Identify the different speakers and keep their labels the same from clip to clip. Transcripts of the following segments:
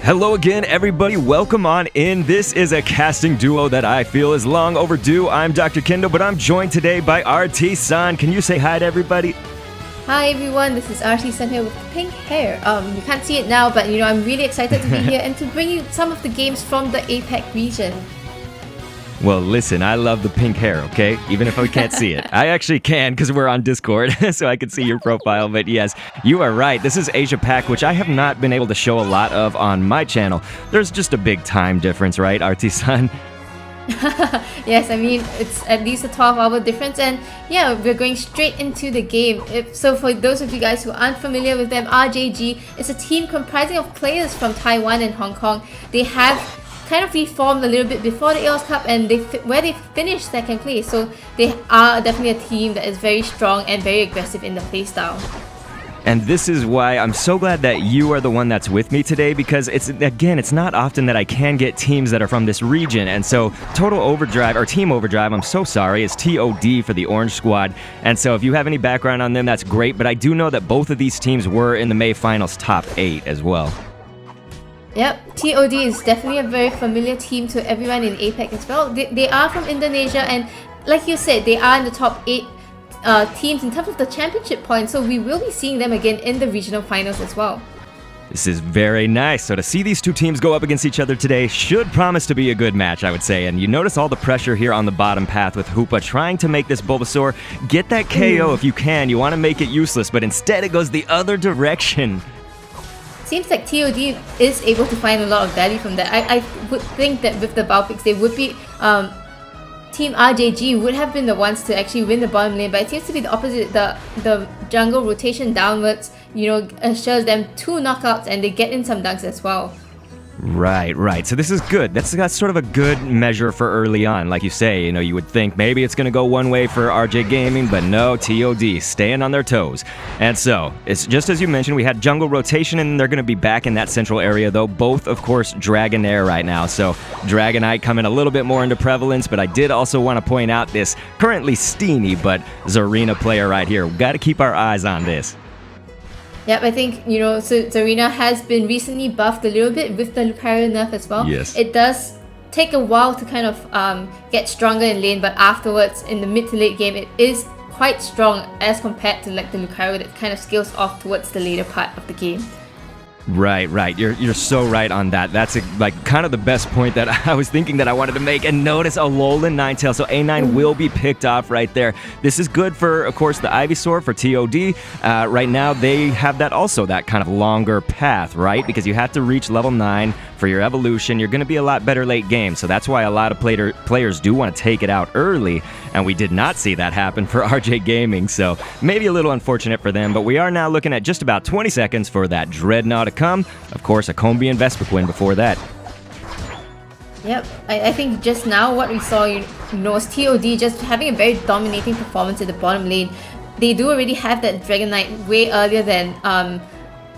Speaker 1: Hello again, everybody. Welcome on in. This is a casting duo that I feel is long overdue. I'm Dr. Kendo, but I'm joined today by RTsan. Can you say hi to everybody?
Speaker 2: Hi everyone, this is RTsan here with pink hair. You can't see it now, but I'm really excited to be here and to bring you some of the games from the APAC region.
Speaker 1: Well, listen, I love the pink hair, okay? Even if I can't see it. I actually can because we're on Discord, so I can see your profile. But yes, you are right. This is AsiaPac, which I have not been able to show a lot of on my channel. There's just a big time difference, right, RTsan?
Speaker 2: Yes, I mean, it's at least a 12-hour difference, and yeah, we're going straight into the game. So for those of you guys who aren't familiar with them, RJG is a team comprising of players from Taiwan and Hong Kong. They have kind of reformed a little bit before the AOS Cup, and where they finished second place, so they are definitely a team that is very strong and very aggressive in the playstyle.
Speaker 1: And this is why I'm so glad that you are the one that's with me today, because it's not often that I can get teams that are from this region. And so Team Overdrive, I'm so sorry, is TOD for the Orange Squad. And so if you have any background on them, that's great. But I do know that both of these teams were in the May Finals top 8 as well.
Speaker 2: Yep, TOD is definitely a very familiar team to everyone in APAC as well. They are from Indonesia, and like you said, they are in the top 8 teams in terms of the championship points, so we will be seeing them again in the regional finals as well.
Speaker 1: This is very nice. So to see these two teams go up against each other today should promise to be a good match, I would say. And you notice all the pressure here on the bottom path with Hoopa trying to make this Bulbasaur get that KO if you can. You want to make it useless, but instead it goes the other direction.
Speaker 2: Seems like TOD is able to find a lot of value from that. I would think that with the Vulpix, they would be Team RJG would have been the ones to actually win the bottom lane, but it seems to be the opposite. The jungle rotation downwards, assures them 2 knockouts, and they get in some dunks as well. Right. So this is good. That's sort of a good measure for early on. Like you say, you would think maybe it's going to go one way for RJGaming, but no, TOD staying on their toes. And so, it's just as you mentioned, we had jungle rotation, and they're going to be back in that central area, though. Both, of course, Dragonair right now. So, Dragonite coming a little bit more into prevalence, but I did also want to point out this currently Steenie, but Zarina player right here. We've got to keep our eyes on this. Yep, I think, so Zarina has been recently buffed a little bit with the Lucario nerf as well.
Speaker 1: Yes.
Speaker 2: It does take a while to kind of get stronger in lane, but afterwards, in the mid to late game, it is quite strong as compared to like the Lucario that kind of scales off towards the later part of the game.
Speaker 1: Right. You're so right on that. That's kind of the best point that I was thinking that I wanted to make. And notice Alolan Ninetale, so A9 will be picked off right there. This is good for, of course, the Ivysaur for TOD. Right now, they have that kind of longer path, right? Because you have to reach level 9 for your evolution. You're going to be a lot better late game. So that's why a lot of players do want to take it out early. And we did not see that happen for RJGaming. So maybe a little unfortunate for them. But we are now looking at just about 20 seconds for that Drednaw to come. Of course, a Combi and Vespiquen before that.
Speaker 2: Yep, I think just now what we saw was TOD just having a very dominating performance in the bottom lane. They do already have that Dragonite way earlier than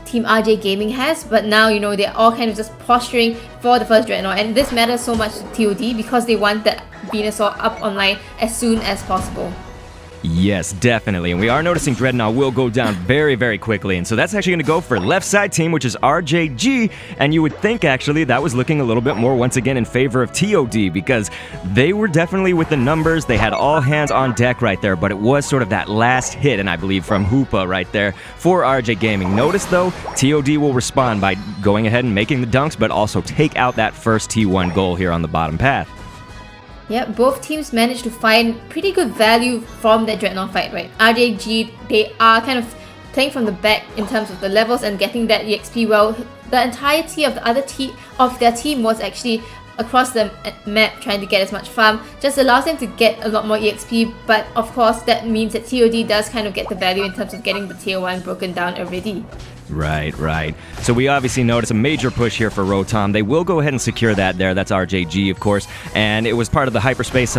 Speaker 2: Team RJGaming has, but now they're all kind of just posturing for the first Drednaw, and this matters so much to TOD because they want that Venusaur up online as soon as possible.
Speaker 1: Yes, definitely. And we are noticing Drednaw will go down very, very quickly. And so that's actually going to go for left side team, which is RJG. And you would think, actually, that was looking a little bit more, once again, in favor of TOD, because they were definitely with the numbers. They had all hands on deck right there, but it was sort of that last hit, and I believe from Hoopa right there for RJGaming. Notice, though, TOD will respond by going ahead and making the dunks, but also take out that first T1 goal here on the bottom path.
Speaker 2: Yeah, both teams managed to find pretty good value from that Drednaw fight, right? RJG, they are kind of playing from the back in terms of the levels and getting that EXP well. The entirety of their team was actually across the map trying to get as much farm. Just allows them to get a lot more EXP, but of course that means that TOD does kind of get the value in terms of getting the tier 1 broken down already.
Speaker 1: Right. So we obviously notice a major push here for Rotom. They will go ahead and secure that there. That's RJG, of course. And it was part of the hyperspace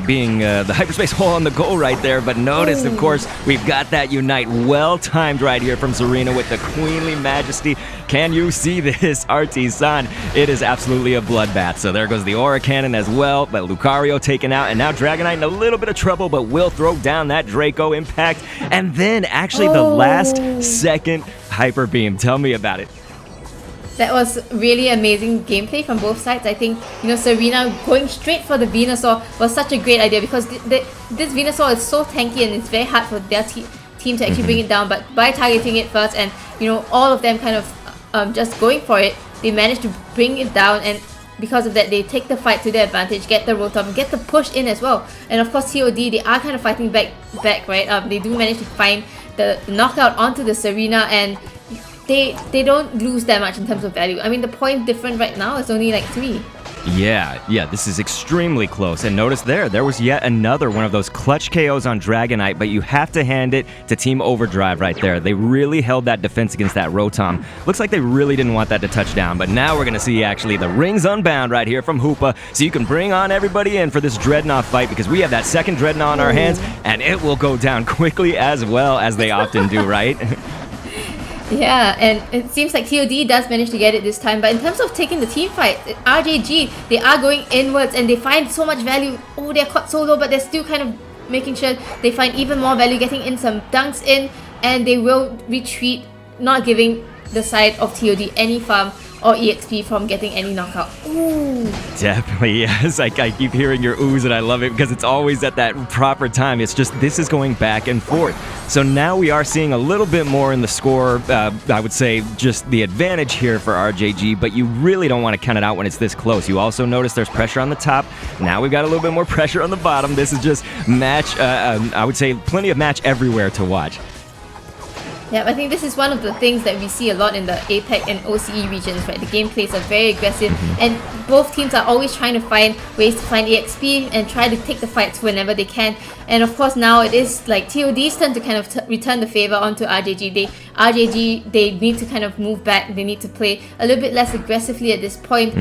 Speaker 1: being the hyperspace hole on the goal right there. But notice, of course, we've got that Unite well-timed right here from Zarina with the Queenly Majesty. Can you see this, RTsan? It is absolutely a bloodbath. So there goes the Aura Cannon as well. But Lucario taken out. And now Dragonite in a little bit of trouble, but will throw down that Draco Impact. And then, actually, the last second Hyper Beam. Tell me about it.
Speaker 2: That was really amazing gameplay from both sides. I think, Serena going straight for the Venusaur was such a great idea because this Venusaur is so tanky and it's very hard for their team to actually bring it down. But by targeting it first and, all of them kind of just going for it, they managed to bring it down, and because of that, they take the fight to their advantage, get the Rotom, get the push in as well. And of course, TOD, they are kind of fighting back, right? They do manage to find the knockout onto the Serena, and they don't lose that much in terms of value. I mean, the point difference right now is only like 3.
Speaker 1: Yeah, this is extremely close. And notice there was yet another one of those clutch KOs on Dragonite, but you have to hand it to Team Overdrive right there. They really held that defense against that Rotom. Looks like they really didn't want that to touch down, but now we're going to see actually the rings unbound right here from Hoopa, so you can bring on everybody in for this Drednaw fight, because we have that second Drednaw in our hands, and it will go down quickly as well, as they often do, right?
Speaker 2: Yeah, and it seems like TOD does manage to get it this time, but in terms of taking the team fight, RJG, they are going inwards and they find so much value. Oh, they're caught so low, but they're still kind of making sure they find even more value, getting in some dunks in, and they will retreat, not giving the side of TOD any farm or EXP from getting any knockout. Ooh.
Speaker 1: Definitely, yes. I keep hearing your oohs, and I love it because it's always at that proper time. It's just, this is going back and forth. So now we are seeing a little bit more in the score. I would say just the advantage here for RJG, but you really don't want to count it out when it's this close. You also notice there's pressure on the top. Now we've got a little bit more pressure on the bottom. This is just match, I would say plenty of match everywhere to watch.
Speaker 2: Yeah, I think this is one of the things that we see a lot in the APAC and OCE regions, right? The gameplays are very aggressive, and both teams are always trying to find ways to find EXP and try to take the fights whenever they can. And of course, now it is like TOD's turn to kind of return the favor onto RJG. They need to kind of move back. They need to play a little bit less aggressively at this point.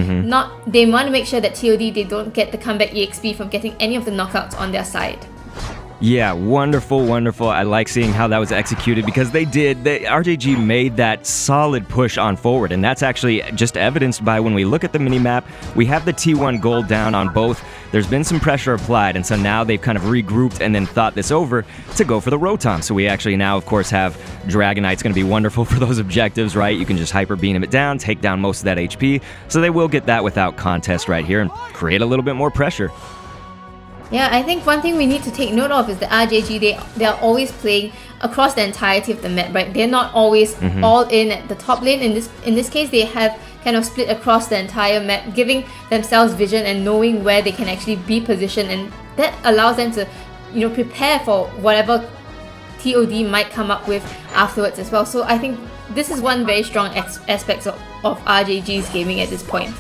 Speaker 2: They want to make sure that TOD, they don't get the comeback EXP from getting any of the knockouts on their side.
Speaker 1: Yeah, wonderful, wonderful. I like seeing how that was executed, because RJG made that solid push on forward, and that's actually just evidenced by when we look at the mini-map, we have the T1 gold down on both. There's been some pressure applied, and so now they've kind of regrouped and then thought this over to go for the Rotom. So we actually now, of course, have Dragonite's going to be wonderful for those objectives, right? You can just hyper beam it down, take down most of that HP, so they will get that without contest right here and create a little bit more pressure.
Speaker 2: Yeah, I think one thing we need to take note of is that RJG, they are always playing across the entirety of the map, right? They're not always all in at the top lane. In this case, they have kind of split across the entire map, giving themselves vision and knowing where they can actually be positioned, and that allows them to, prepare for whatever TOD might come up with afterwards as well. So I think this is one very strong aspect of RJG's gaming at this point.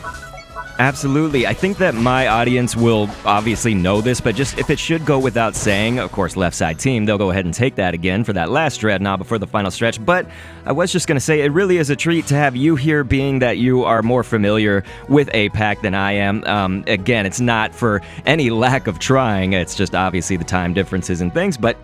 Speaker 1: Absolutely. I think that my audience will obviously know this, but just if it should go without saying, of course, left side team, they'll go ahead and take that again for that last Drednaw before the final stretch. But I was just going to say, it really is a treat to have you here, being that you are more familiar with APAC than I am. Again, it's not for any lack of trying. It's just obviously the time differences and things, but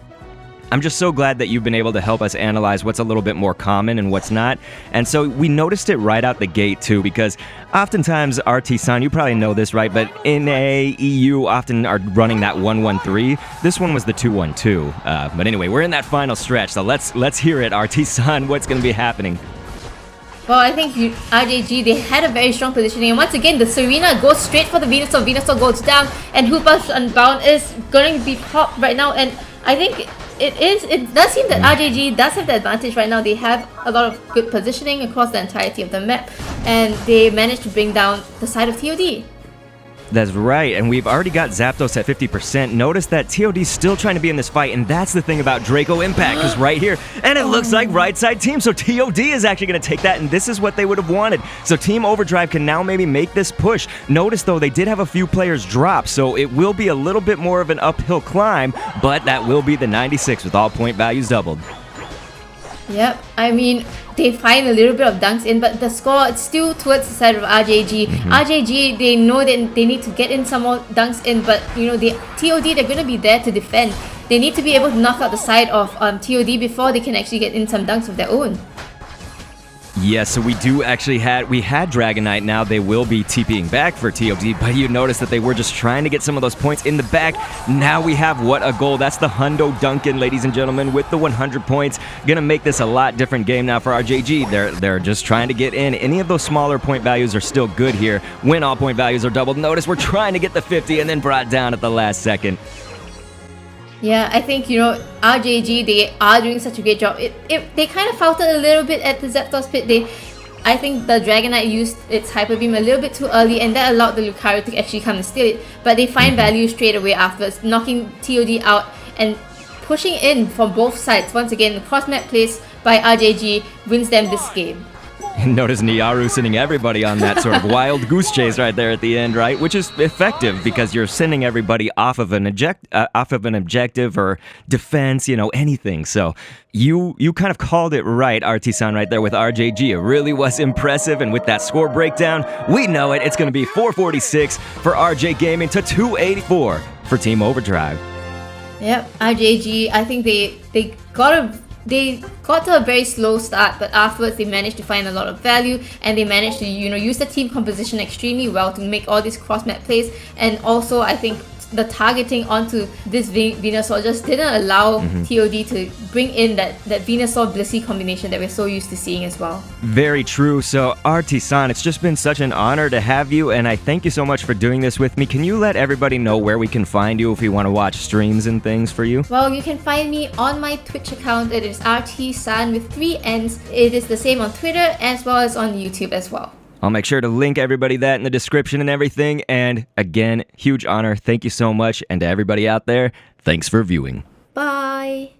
Speaker 1: I'm just so glad that you've been able to help us analyze what's a little bit more common and what's not. And so we noticed it right out the gate too, because oftentimes RTsan, you probably know this, right? But NA, EU often are running that 1-1-3. This one was the 2-1-2. But anyway, we're in that final stretch, so let's hear it, RTsan. What's going to be happening?
Speaker 2: Well, I think RJG, they had a very strong positioning, and once again, the Serena goes straight for the Venusaur. Venusaur goes down, and Hoopa's Unbound is going to be popped right now, and I think it does seem that RJG does have the advantage right now. They have a lot of good positioning across the entirety of the map, and they managed to bring down the side of TOD.
Speaker 1: That's right, and we've already got Zapdos at 50%. Notice that TOD's still trying to be in this fight, and that's the thing about Draco Impact, is right here. And it looks like right side team, so TOD is actually going to take that, and this is what they would have wanted. So Team Overdrive can now maybe make this push. Notice, though, they did have a few players drop, so it will be a little bit more of an uphill climb, but that will be the 96 with all point values doubled.
Speaker 2: Yep, I mean, they find a little bit of dunks in, but the score, it's still towards the side of RJG. RJG, they know that they need to get in some more dunks in, but TOD, they're going to be there to defend. They need to be able to knock out the side of TOD before they can actually get in some dunks of their own.
Speaker 1: Yes, so we had Dragonite. Now they will be TPing back for TOD, but you notice that they were just trying to get some of those points in the back. Now we have what a goal. That's the Hundo Duncan, ladies and gentlemen, with the 100 points. Gonna make this a lot different game now for RJG. They're just trying to get in. Any of those smaller point values are still good here. When all point values are doubled, notice we're trying to get the 50 and then brought down at the last second.
Speaker 2: Yeah, I think, RJG, they are doing such a great job. They kind of faltered a little bit at the Zapdos pit. I think the Dragonite used its Hyper Beam a little bit too early, and that allowed the Lucario to actually come and steal it. But they find value straight away afterwards, knocking TOD out and pushing in from both sides. Once again, the cross-map plays by RJG wins them this game.
Speaker 1: Notice Niaru sending everybody on that sort of wild goose chase right there at the end, right? Which is effective because you're sending everybody off of an objective or defense, anything. So you kind of called it right, RTsan, right there with RJG. It really was impressive, and with that score breakdown, we know it. It's going to be 446 for RJGaming to 284 for Team Overdrive.
Speaker 2: Yep, RJG, I think they got to a very slow start, but afterwards they managed to find a lot of value, and they managed to use the team composition extremely well to make all these cross-map plays. And also I think the targeting onto this Venusaur just didn't allow TOD to bring in that Venusaur Blissey combination that we're so used to seeing as well.
Speaker 1: Very true. So RTsan, it's just been such an honor to have you, and I thank you so much for doing this with me. Can you let everybody know where we can find you if we want to watch streams and things for you?
Speaker 2: Well, you can find me on my Twitch account. It is RTsan with 3 N's. It is the same on Twitter as well as on YouTube as well.
Speaker 1: I'll make sure to link everybody that in the description and everything. And again, huge honor. Thank you so much. And to everybody out there, thanks for viewing.
Speaker 2: Bye.